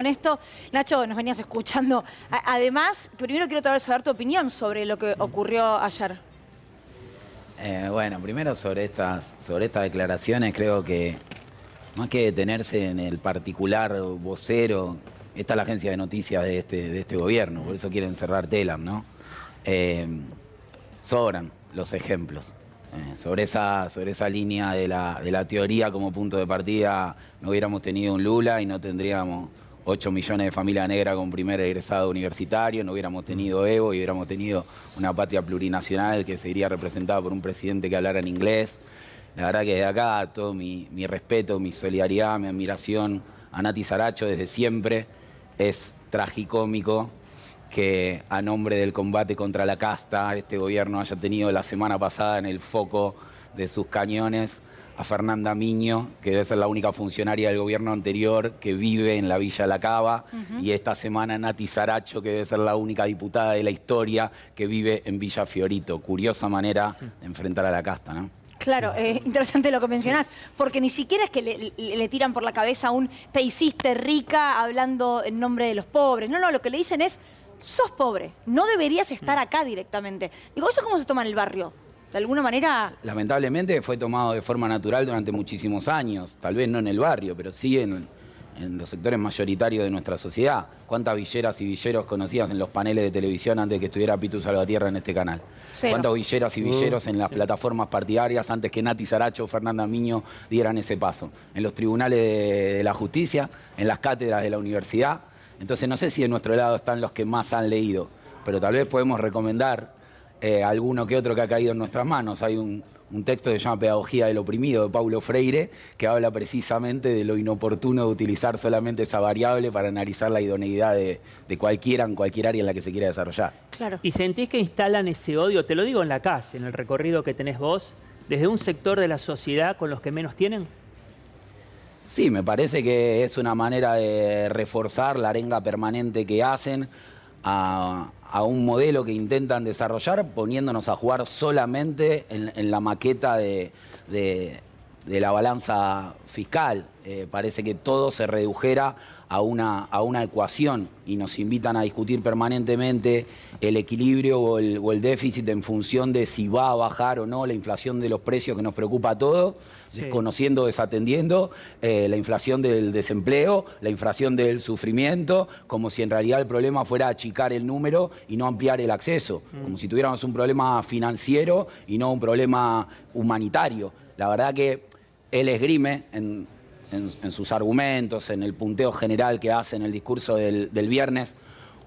Con esto, Nacho, nos venías escuchando. Además, primero quiero saber tu opinión sobre lo que ocurrió ayer. Bueno, primero sobre estas declaraciones, creo que más que detenerse en el particular vocero, esta es la agencia de noticias de este gobierno, por eso quieren cerrar Telam, ¿no? Sobran los ejemplos. Sobre esa línea de la teoría como punto de partida, no hubiéramos tenido un Lula y no tendríamos 8 millones de familias negras con primer egresado universitario, no hubiéramos tenido Evo y hubiéramos tenido una patria plurinacional que seguiría representada por un presidente que hablara en inglés. La verdad que desde acá todo mi respeto, mi solidaridad, mi admiración a Nati Saracho desde siempre. Es tragicómico que a nombre del combate contra la casta este gobierno haya tenido la semana pasada en el foco de sus cañones a Fernanda Miño, que debe ser la única funcionaria del gobierno anterior que vive en la Villa La Cava, y esta semana Nati Saracho, que debe ser la única diputada de la historia que vive en Villa Fiorito. Curiosa manera de enfrentar a la casta, ¿no? Claro, interesante lo que mencionás, porque ni siquiera es que le tiran por la cabeza un te hiciste rica hablando en nombre de los pobres. No, lo que le dicen es, sos pobre, no deberías estar acá directamente. Digo, ¿eso cómo se toma en el barrio? De alguna manera... Lamentablemente fue tomado de forma natural durante muchísimos años, tal vez no en el barrio, pero sí en los sectores mayoritarios de nuestra sociedad. ¿Cuántas villeras y villeros conocías en los paneles de televisión antes que estuviera Pitu Salvatierra en este canal? Cero. ¿Cuántas villeras y villeros en las plataformas partidarias antes que Nati Saracho o Fernanda Miño dieran ese paso? En los tribunales de la justicia, en las cátedras de la universidad. Entonces no sé si de nuestro lado están los que más han leído, pero tal vez podemos recomendar alguno que otro que ha caído en nuestras manos. Hay un texto que se llama Pedagogía del Oprimido, de Paulo Freire, que habla precisamente de lo inoportuno de utilizar solamente esa variable para analizar la idoneidad de cualquiera en cualquier área en la que se quiera desarrollar. Claro. ¿Y sentís que instalan ese odio? Te lo digo en la calle, en el recorrido que tenés vos, desde un sector de la sociedad con los que menos tienen. Sí, me parece que es una manera de reforzar la arenga permanente que hacen a un modelo que intentan desarrollar poniéndonos a jugar solamente en la maqueta de la balanza fiscal. Parece que todo se redujera a una ecuación y nos invitan a discutir permanentemente el equilibrio o el déficit en función de si va a bajar o no la inflación de los precios que nos preocupa a todos, sí, desconociendo, desatendiendo la inflación del desempleo, la inflación del sufrimiento, como si en realidad el problema fuera achicar el número y no ampliar el acceso, como si tuviéramos un problema financiero y no un problema humanitario. La verdad que él esgrime en sus argumentos, en el punteo general que hace en el discurso del viernes,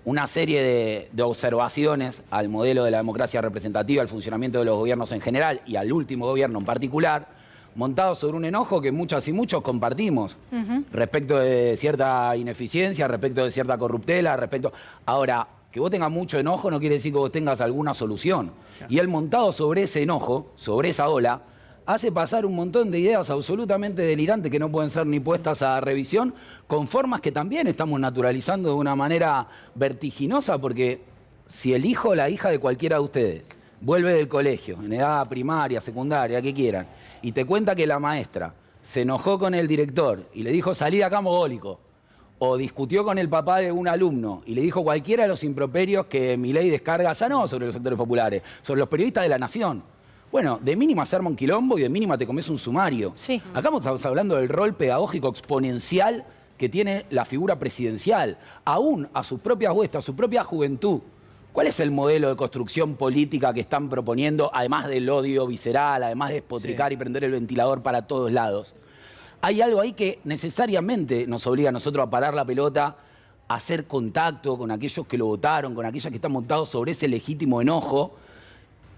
una serie de observaciones al modelo de la democracia representativa, al funcionamiento de los gobiernos en general y al último gobierno en particular, montado sobre un enojo que muchas y muchos compartimos, respecto de cierta ineficiencia, respecto de cierta corruptela, Ahora, que vos tengas mucho enojo no quiere decir que vos tengas alguna solución. Y él, montado sobre ese enojo, sobre esa ola, hace pasar un montón de ideas absolutamente delirantes que no pueden ser ni puestas a revisión, con formas que también estamos naturalizando de una manera vertiginosa, porque si el hijo o la hija de cualquiera de ustedes vuelve del colegio, en edad primaria, secundaria, que quieran, y te cuenta que la maestra se enojó con el director y le dijo salí de acá mogólico, o discutió con el papá de un alumno y le dijo cualquiera de los improperios que Milei descarga, ya no sobre los sectores populares, sobre los periodistas de La Nación. Bueno, de mínima se arma un quilombo y de mínima te comes un sumario. Sí. Acá estamos hablando del rol pedagógico exponencial que tiene la figura presidencial, aún a sus propias huestes, a su propia juventud. ¿Cuál es el modelo de construcción política que están proponiendo, además del odio visceral, además de despotricar y prender el ventilador para todos lados? Hay algo ahí que necesariamente nos obliga a nosotros a parar la pelota, a hacer contacto con aquellos que lo votaron, con aquellos que están montados sobre ese legítimo enojo,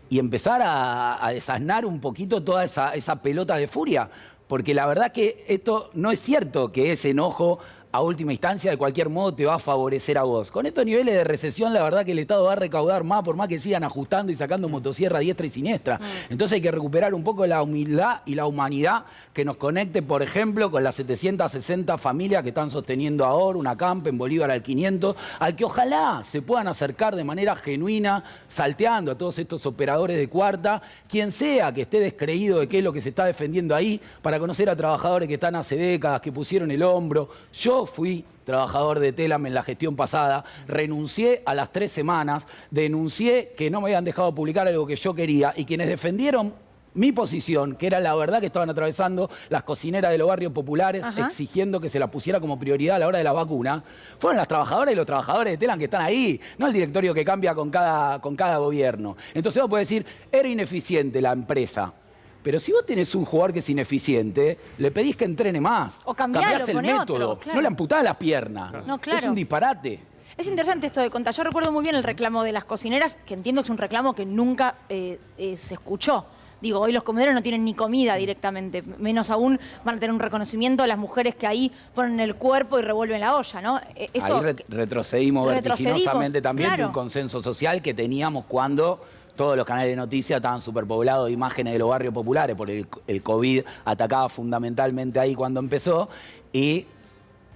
y empezar a desasnar un poquito toda esa pelota de furia. Porque la verdad que esto no es cierto que ese enojo a última instancia de cualquier modo te va a favorecer a vos. Con estos niveles de recesión la verdad que el Estado va a recaudar más por más que sigan ajustando y sacando motosierra diestra y siniestra. Entonces hay que recuperar un poco la humildad y la humanidad que nos conecte, por ejemplo, con las 760 familias que están sosteniendo ahora una campa en Bolívar al 500, al que ojalá se puedan acercar de manera genuina, salteando a todos estos operadores de cuarta, quien sea que esté descreído de qué es lo que se está defendiendo ahí, para conocer a trabajadores que están hace décadas, que pusieron el hombro. Yo Yo fui trabajador de Telam en la gestión pasada, renuncié a las 3 semanas, denuncié que no me habían dejado publicar algo que yo quería y quienes defendieron mi posición, que era la verdad que estaban atravesando las cocineras de los barrios populares, exigiendo que se la pusiera como prioridad a la hora de la vacuna, fueron las trabajadoras y los trabajadores de Telam que están ahí, no el directorio que cambia con cada gobierno. Entonces vos podés decir, era ineficiente la empresa. Pero si vos tenés un jugador que es ineficiente, le pedís que entrene más. O cambialo, cambiás el poné método. otro, claro. No le amputás las piernas. No, claro. Es un disparate. Es interesante esto de contar. Yo recuerdo muy bien el reclamo de las cocineras, que entiendo que es un reclamo que nunca se escuchó. Digo, hoy los comedores no tienen ni comida directamente, menos aún van a tener un reconocimiento a las mujeres que ahí ponen el cuerpo y revuelven la olla, ¿no? Eso, ahí retrocedimos vertiginosamente también de claro. un consenso social que teníamos cuando todos los canales de noticias estaban superpoblados de imágenes de los barrios populares, porque el COVID atacaba fundamentalmente ahí cuando empezó, y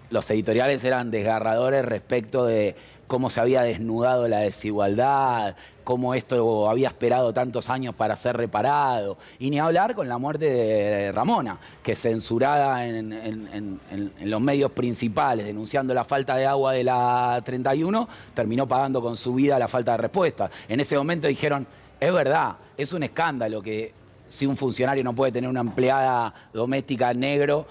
los editoriales eran desgarradores respecto de cómo se había desnudado la desigualdad, cómo esto había esperado tantos años para ser reparado. Y ni hablar con la muerte de Ramona, que censurada en los medios principales, denunciando la falta de agua de la 31, terminó pagando con su vida la falta de respuesta. En ese momento dijeron, es verdad, es un escándalo que si un funcionario no puede tener una empleada doméstica negro,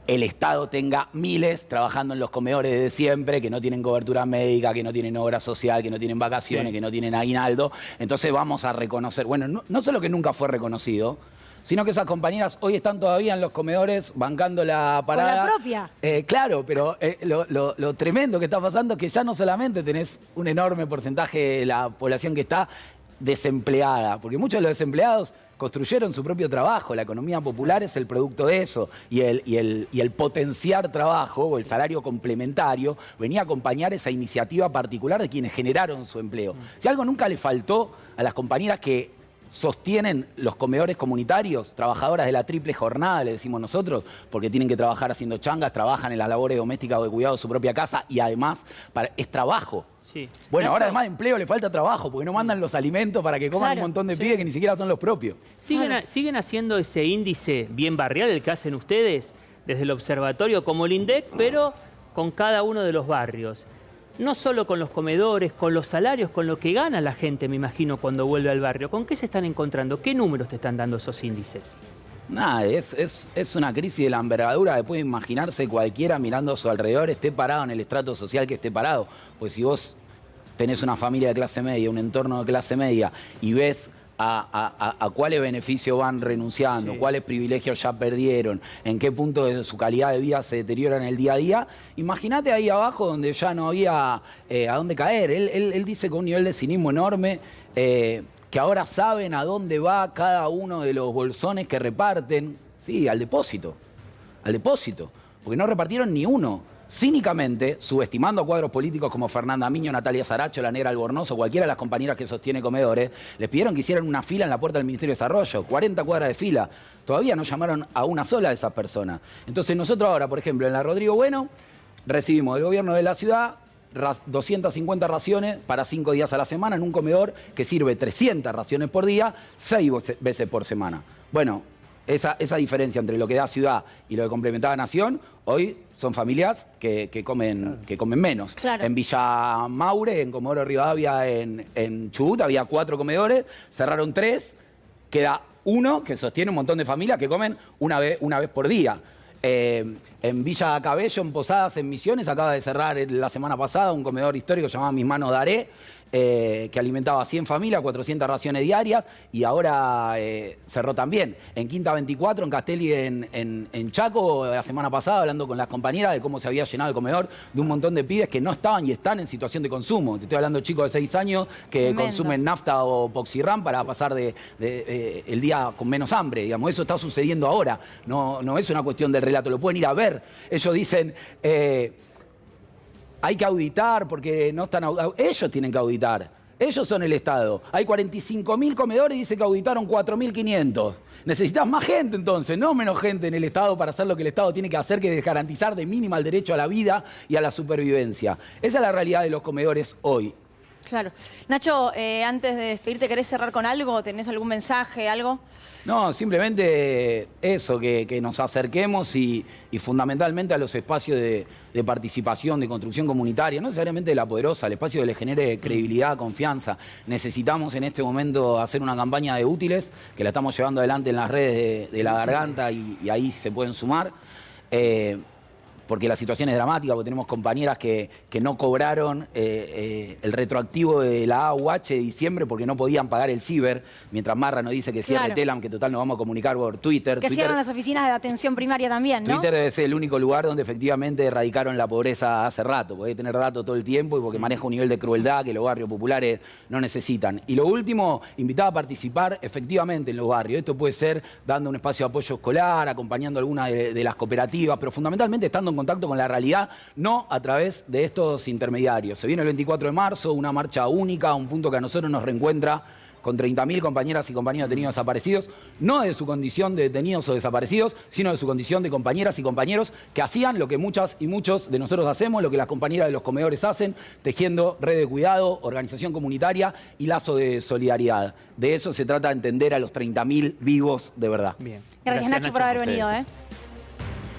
el Estado tenga miles trabajando en los comedores desde siempre, que no tienen cobertura médica, que no tienen obra social, que no tienen vacaciones, que no tienen aguinaldo. Entonces vamos a reconocer, bueno, no solo que nunca fue reconocido, sino que esas compañeras hoy están todavía en los comedores bancando la parada. ¿Con la propia? Claro, pero lo tremendo que está pasando es que ya no solamente tenés un enorme porcentaje de la población que está desempleada, porque muchos de los desempleados construyeron su propio trabajo. La economía popular es el producto de eso, y el potenciar trabajo o el salario complementario venía a acompañar esa iniciativa particular de quienes generaron su empleo. Si algo nunca le faltó a las compañeras que sostienen los comedores comunitarios, trabajadoras de la triple jornada, le decimos nosotros, porque tienen que trabajar haciendo changas, trabajan en las labores domésticas o de cuidado de su propia casa, y además es trabajo. Sí. Bueno, ahora además de empleo le falta trabajo, porque no mandan los alimentos para que coman un montón de pibes que ni siquiera son los propios. ¿Siguen haciendo ese índice bien barrial, el que hacen ustedes desde el observatorio como el INDEC, pero con cada uno de los barrios? No solo con los comedores, con los salarios, con lo que gana la gente, me imagino, cuando vuelve al barrio. ¿Con qué se están encontrando? ¿Qué números te están dando esos índices? Nada, es una crisis de la envergadura que puede imaginarse cualquiera mirando a su alrededor, esté parado en el estrato social que esté parado. Pues si vos tenés una familia de clase media, un entorno de clase media, y ves a cuáles beneficios van renunciando, cuáles privilegios ya perdieron, en qué punto de su calidad de vida se deteriora en el día a día, imagínate ahí abajo donde ya no había a dónde caer. Él dice con un nivel de cinismo enorme que ahora saben a dónde va cada uno de los bolsones que reparten. Sí, al depósito, porque no repartieron ni uno. Cínicamente, subestimando a cuadros políticos como Fernanda Miño, Natalia Saracho, la Negra Albornoz o cualquiera de las compañeras que sostiene comedores, les pidieron que hicieran una fila en la puerta del Ministerio de Desarrollo, 40 cuadras de fila. Todavía no llamaron a una sola de esas personas. Entonces nosotros ahora, por ejemplo, en la Rodrigo Bueno, recibimos del gobierno de la ciudad 250 raciones para 5 días a la semana en un comedor que sirve 300 raciones por día, 6 veces por semana. Bueno, esa diferencia entre lo que da ciudad y lo que complementaba Nación, hoy son familias que comen menos. Claro. En Villa Maure, en Comodoro Rivadavia, en Chubut, había 4 comedores, cerraron 3, queda uno que sostiene un montón de familias que comen una vez por día. En Villa Cabello, en Posadas, en Misiones, acaba de cerrar la semana pasada un comedor histórico llamado Mis Manos Daré, que alimentaba a 100 familias, 400 raciones diarias, y ahora cerró también. En Quinta 24, en Castelli, en Chaco, la semana pasada, hablando con las compañeras de cómo se había llenado el comedor de un montón de pibes que no estaban y están en situación de consumo. Te estoy hablando de chicos de 6 años que Tremendo. consumen nafta o Poxirram para pasar el día con menos hambre. Digamos, eso está sucediendo ahora. No es una cuestión del relato, lo pueden ir a ver. Ellos dicen... hay que auditar porque no están... Ellos tienen que auditar. Ellos son el Estado. Hay 45.000 comedores y dice que auditaron 4.500. Necesitas más gente entonces, no menos gente en el Estado para hacer lo que el Estado tiene que hacer, que es garantizar de mínima el derecho a la vida y a la supervivencia. Esa es la realidad de los comedores hoy. Claro. Nacho, antes de despedirte, ¿querés cerrar con algo? ¿Tenés algún mensaje, algo? No, simplemente eso, que nos acerquemos y fundamentalmente a los espacios de participación, de construcción comunitaria, no necesariamente de La Poderosa, el espacio que le genere credibilidad, confianza. Necesitamos en este momento hacer una campaña de útiles, que la estamos llevando adelante en las redes de La Garganta y ahí se pueden sumar. Porque la situación es dramática, porque tenemos compañeras que no cobraron el retroactivo de la AUH de diciembre porque no podían pagar el ciber, mientras Marra nos dice que cierre Claro. Telam, que total nos vamos a comunicar por Twitter. Que cierran las oficinas de atención primaria también, ¿no? Twitter debe ser el único lugar donde efectivamente erradicaron la pobreza hace rato, porque hay que tener datos todo el tiempo y porque maneja un nivel de crueldad que los barrios populares no necesitan. Y lo último, invitar a participar efectivamente en los barrios. Esto puede ser dando un espacio de apoyo escolar, acompañando alguna de las cooperativas, pero fundamentalmente estando en contacto con la realidad, no a través de estos intermediarios. Se viene el 24 de marzo, una marcha única, un punto que a nosotros nos reencuentra con 30.000 compañeras y compañeros detenidos desaparecidos, no de su condición de detenidos o desaparecidos, sino de su condición de compañeras y compañeros que hacían lo que muchas y muchos de nosotros hacemos, lo que las compañeras de los comedores hacen, tejiendo red de cuidado, organización comunitaria y lazo de solidaridad. De eso se trata de entender a los 30.000 vivos de verdad. Bien. Gracias, Nacho, por haber a ustedes. venido.